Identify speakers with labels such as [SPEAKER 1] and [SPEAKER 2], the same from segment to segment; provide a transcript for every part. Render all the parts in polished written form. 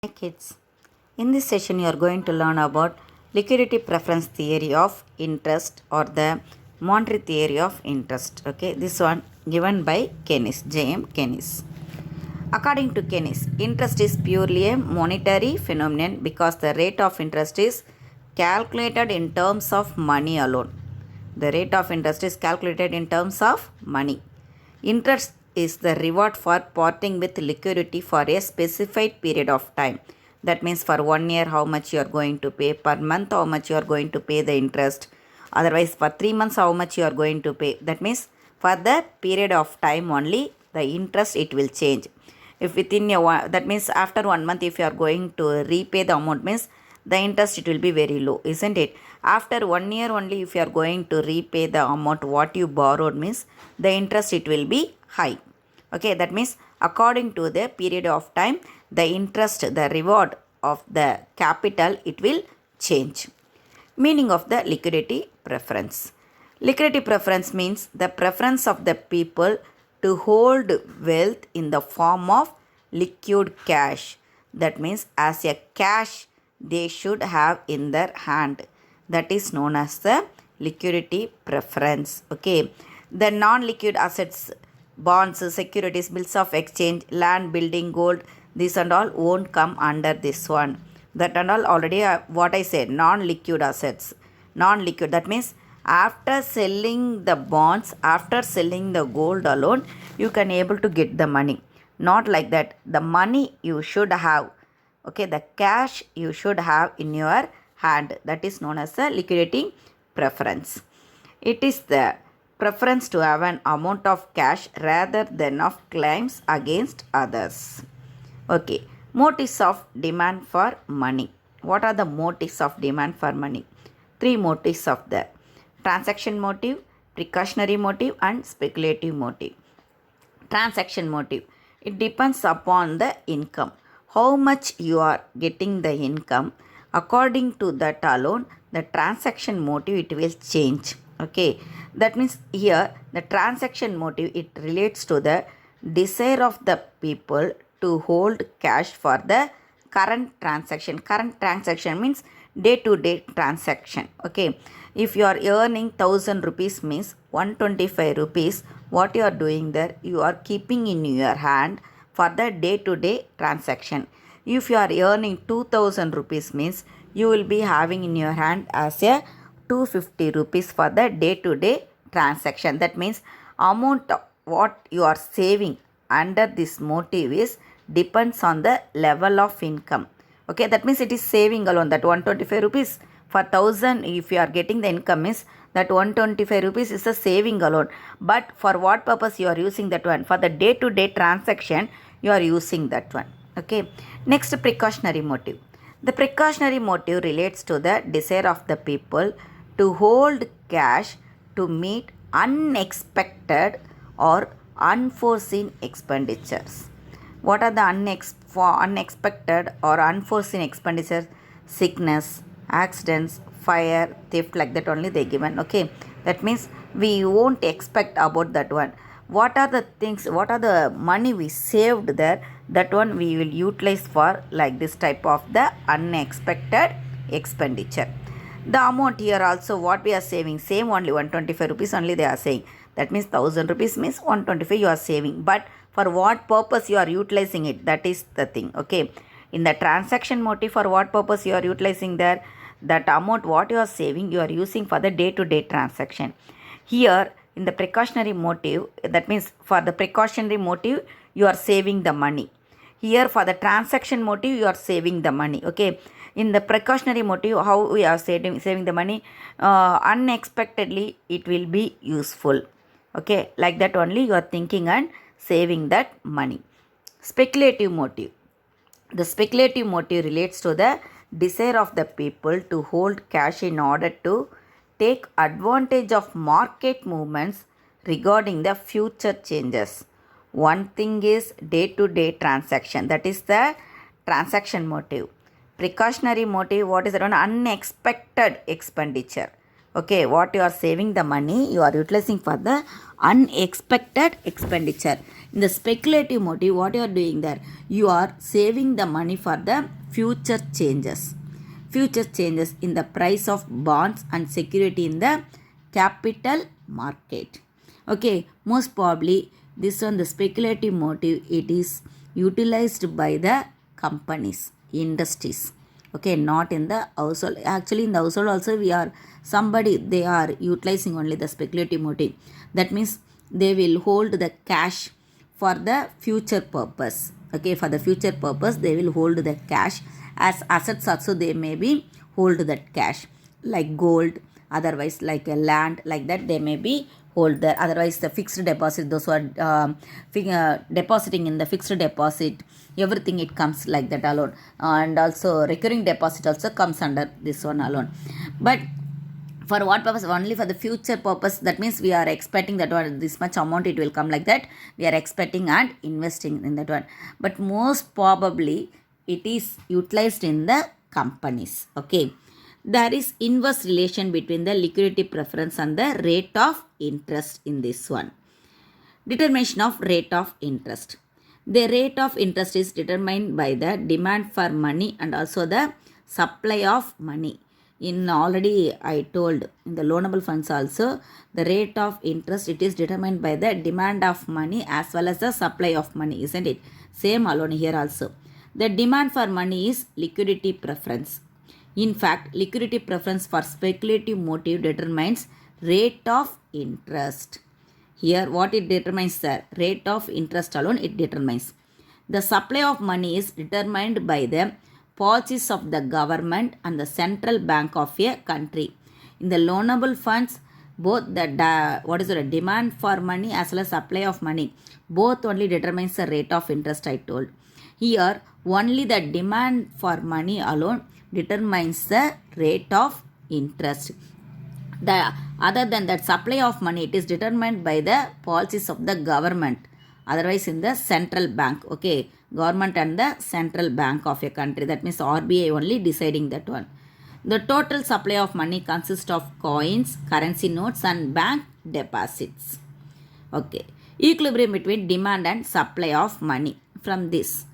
[SPEAKER 1] Hi kids, in this session you are going to learn about liquidity preference theory of interest or the monetary theory of interest. Okay, this one given by Keynes, J.M. Keynes. According to Keynes, interest is purely a monetary phenomenon because the rate of interest is calculated in terms of money alone. The rate of interest is calculated in terms of money. Interest is the reward for parting with liquidity for a specified period of time. That means for 1 year how much you are going to pay, per month how much you are going to pay the interest. Otherwise for 3 months how much you are going to pay. That means for the period of time only the interest it will change. If within a that means after 1 month if you are going to repay the amount means the interest it will be very low, isn't it? After 1 year only if you are going to repay the amount what you borrowed means the interest it will be high. Okay, that means according to the period of time the interest, the reward of the capital it will change. Meaning of the liquidity preference. Liquidity preference means the preference of the people to hold wealth in the form of liquid cash. That means as a cash they should have in their hand. That is known as the liquidity preference. Okay, the non-liquid assets, bonds, securities, bills of exchange, land, building, gold, this and all won't come under this one. That and all already what I said, non-liquid assets. Non-liquid, that means after selling the bonds, after selling the gold alone, you can able to get the money. Not like that. The money you should have. Okay, the cash you should have in your hand. That is known as the liquidity preference. It is the preference to have an amount of cash rather than of claims against others. Okay, motives of demand for money. What are the motives of demand for money? 3 motives of the transaction motive, precautionary motive and speculative motive. Transaction motive. It depends upon the income. How much you are getting the income, according to that alone the transaction motive it will change. Okay, that means here the transaction motive it relates to the desire of the people to hold cash for the current transaction. Current transaction means day to day transaction. Okay, if you are earning 1000 rupees means 125 rupees what you are doing there, you are keeping in your hand for the day to day transaction. If you are earning 2000 rupees means you will be having in your hand as a 250 rupees for the day to day transaction. That means amount what you are saving under this motive is depends on the level of income. Okay, that means it is saving alone. That 125 rupees for 1000 if you are getting the income is that 125 rupees is a saving alone. But for what purpose you are using that one? For the day to day transaction you are using that one. Okay, next precautionary motive. The precautionary motive relates to the desire of the people to hold cash to meet unexpected or unforeseen expenditures. What are the unexpected or unforeseen expenditures? Sickness, accidents, fire, theft, like that only they given. Okay, that means we won't expect about that one. What are the things, what are the money we saved there, that one we will utilize for like this type of the unexpected expenditure. The amount here also what we are saving, same only 125 rupees only they are saying. That means 1000 rupees means 125 you are saving. But for what purpose you are utilizing it, that is the thing. Okay, in the transaction motive for what purpose you are utilizing there, that amount what you are saving you are using for the day to day transaction. Here in the precautionary motive, that means for the precautionary motive you are saving the money. Here for the transaction motive you are saving the money. Okay, in the precautionary motive how we are saving the money, unexpectedly it will be useful. Okay, like that only you are thinking and saving that money. Speculative motive. The speculative motive relates to the desire of the people to hold cash in order to take advantage of market movements regarding the future changes. One thing is day to day transaction, that is the transaction motive. Precautionary motive, what is that one? Unexpected expenditure. Okay, what you are saving the money you are utilizing for the unexpected expenditure. In the speculative motive, what you are doing there? You are saving the money for the future changes. Future changes in the price of bonds and security in the capital market. Okay, most probably this one, the speculative motive, it is utilized by the companies, industries. Okay, not in the household. Actually, in the household also we are somebody, they are utilizing only the speculative motive. That means they will hold the cash for the future purpose. Okay, for the future purpose they will hold the cash as assets also. They may be hold that cash like gold, otherwise like a land, like that they may be hold there. Otherwise the fixed deposit, those who are depositing in the fixed deposit, everything it comes like that alone. And also recurring deposit also comes under this one alone. But for what purpose? Only for the future purpose. That means we are expecting that one, this much amount it will come, like that we are expecting and investing in that one. But most probably it is utilized in the companies. Okay, there is inverse relation between the liquidity preference and the rate of interest in this one. Determination of rate of interest. The rate of interest is determined by the demand for money and also the supply of money. In already I told in the loanable funds also, the rate of interest, it is determined by the demand of money as well as the supply of money, isn't it? Same alone here also. The demand for money is liquidity preference. In fact, liquidity preference for speculative motive determines rate of interest. Here what it determines, the rate of interest alone it determines. The supply of money is determined by the policies of the government and the central bank of a country. In the loanable funds, both the what is the demand for money as well as supply of money, both only determines the rate of interest I told. Here only the demand for money alone determines the rate of interest. The other than that supply of money, it is determined by the policies of the government, otherwise in the central bank. Okay, government and the central bank of a country, that means RBI only deciding that one. The total supply of money consists of coins, currency notes and bank deposits. Okay, equilibrium between demand and supply of money. From this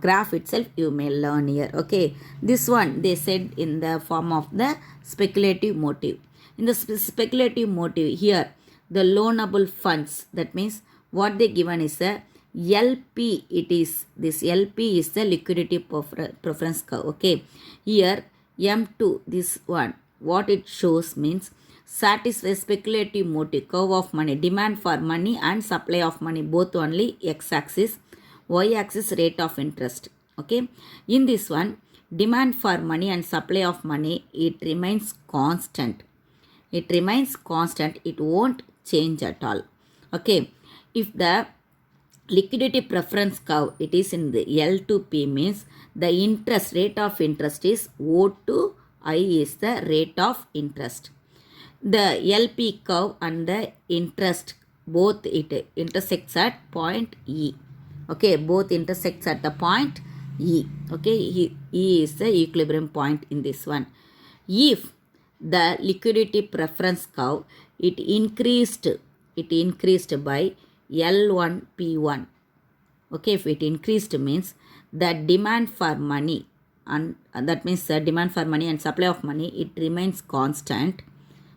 [SPEAKER 1] graph itself you may learn here. Okay, this one they said in the form of the speculative motive. In the speculative motive here, the loanable funds, that means what they given is a LP. It is this LP is the liquidity preference curve. Okay, here M2, this one, what it shows means satisfy speculative motive curve of money, demand for money and supply of money, both only x-axis, y-axis rate of interest. Okay, in this one, demand for money and supply of money, it remains constant. It remains constant, it won't change at all. Okay, if the liquidity preference curve, it is in the L to P, means the interest rate of interest is O to I is the rate of interest. The LP curve and the interest, both it intersects at point E. Okay, both intersects at the point E. Okay, E is the equilibrium point in this one. If the liquidity preference curve, it increased by L1 P1. Okay, if it increased means the demand for money, and that means the demand for money and supply of money, it remains constant.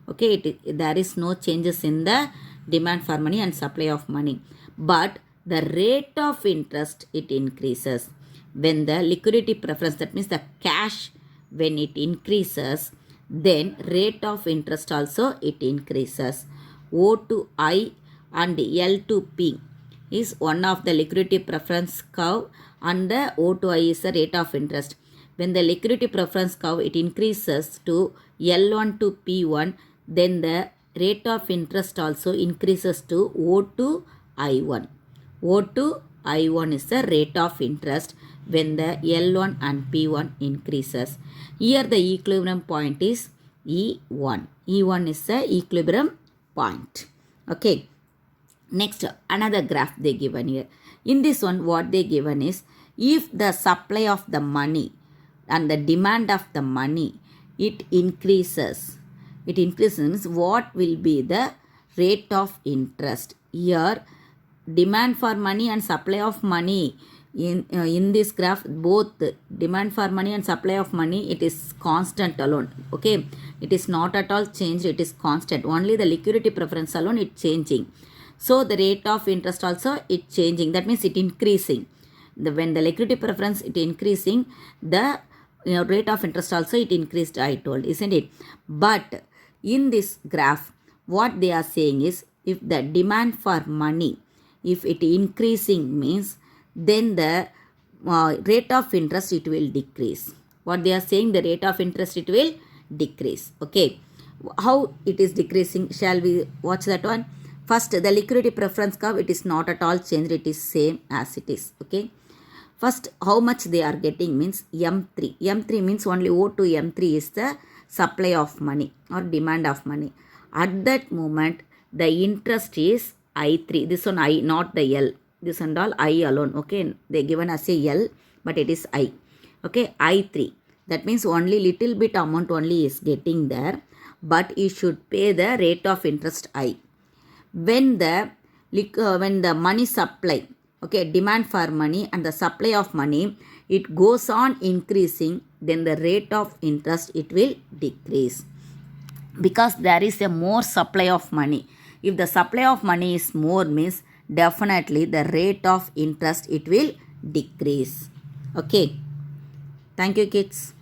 [SPEAKER 1] Okay, there is no changes in the demand for money and supply of money, but the rate of interest, it increases. When the liquidity preference, that means the cash, when it increases, then rate of interest also it increases. O to I and L to P is one of the liquidity preference curve, and the O to I is the rate of interest. When the liquidity preference curve, it increases to L1 to P1, then the rate of interest also increases to O to I1. O to I1 is the rate of interest when the L1 and P1 increases. Here the equilibrium point is E1. E1 is the equilibrium point. Okay. Next, another graph they given here. In this one, what they given is, if the supply of the money and the demand of the money, it increases. It increases means what will be the rate of interest. Here, demand for money and supply of money in this graph, both demand for money and supply of money, it is constant alone. Okay, it is not at all changed, it is constant. Only the liquidity preference alone it changing. So the rate of interest also it changing, that means it increasing. When the liquidity preference it increasing, the rate of interest also it increased, I told, isn't it? But in this graph, what they are saying is, if the demand for money, if it increasing means, then the rate of interest it will decrease. What they are saying, the rate of interest it will decrease. Okay, how it is decreasing, shall we watch that one? First, the liquidity preference curve, it is not at all changed, it is same as it is. Okay, first, how much they are getting means M3. M3 means only O to M3 is the supply of money or demand of money. At that moment, the interest is I3. This one I, not the L. This and all I alone. Okay, they given as a L, but it is I. Okay, I3. That means only little bit amount only is getting there, but you should pay the rate of interest I. When the money supply, okay, demand for money and the supply of money, it goes on increasing, then the rate of interest it will decrease, because there is a more supply of money. If the supply of money is more means, definitely the rate of interest it will decrease. Okay, thank you kids.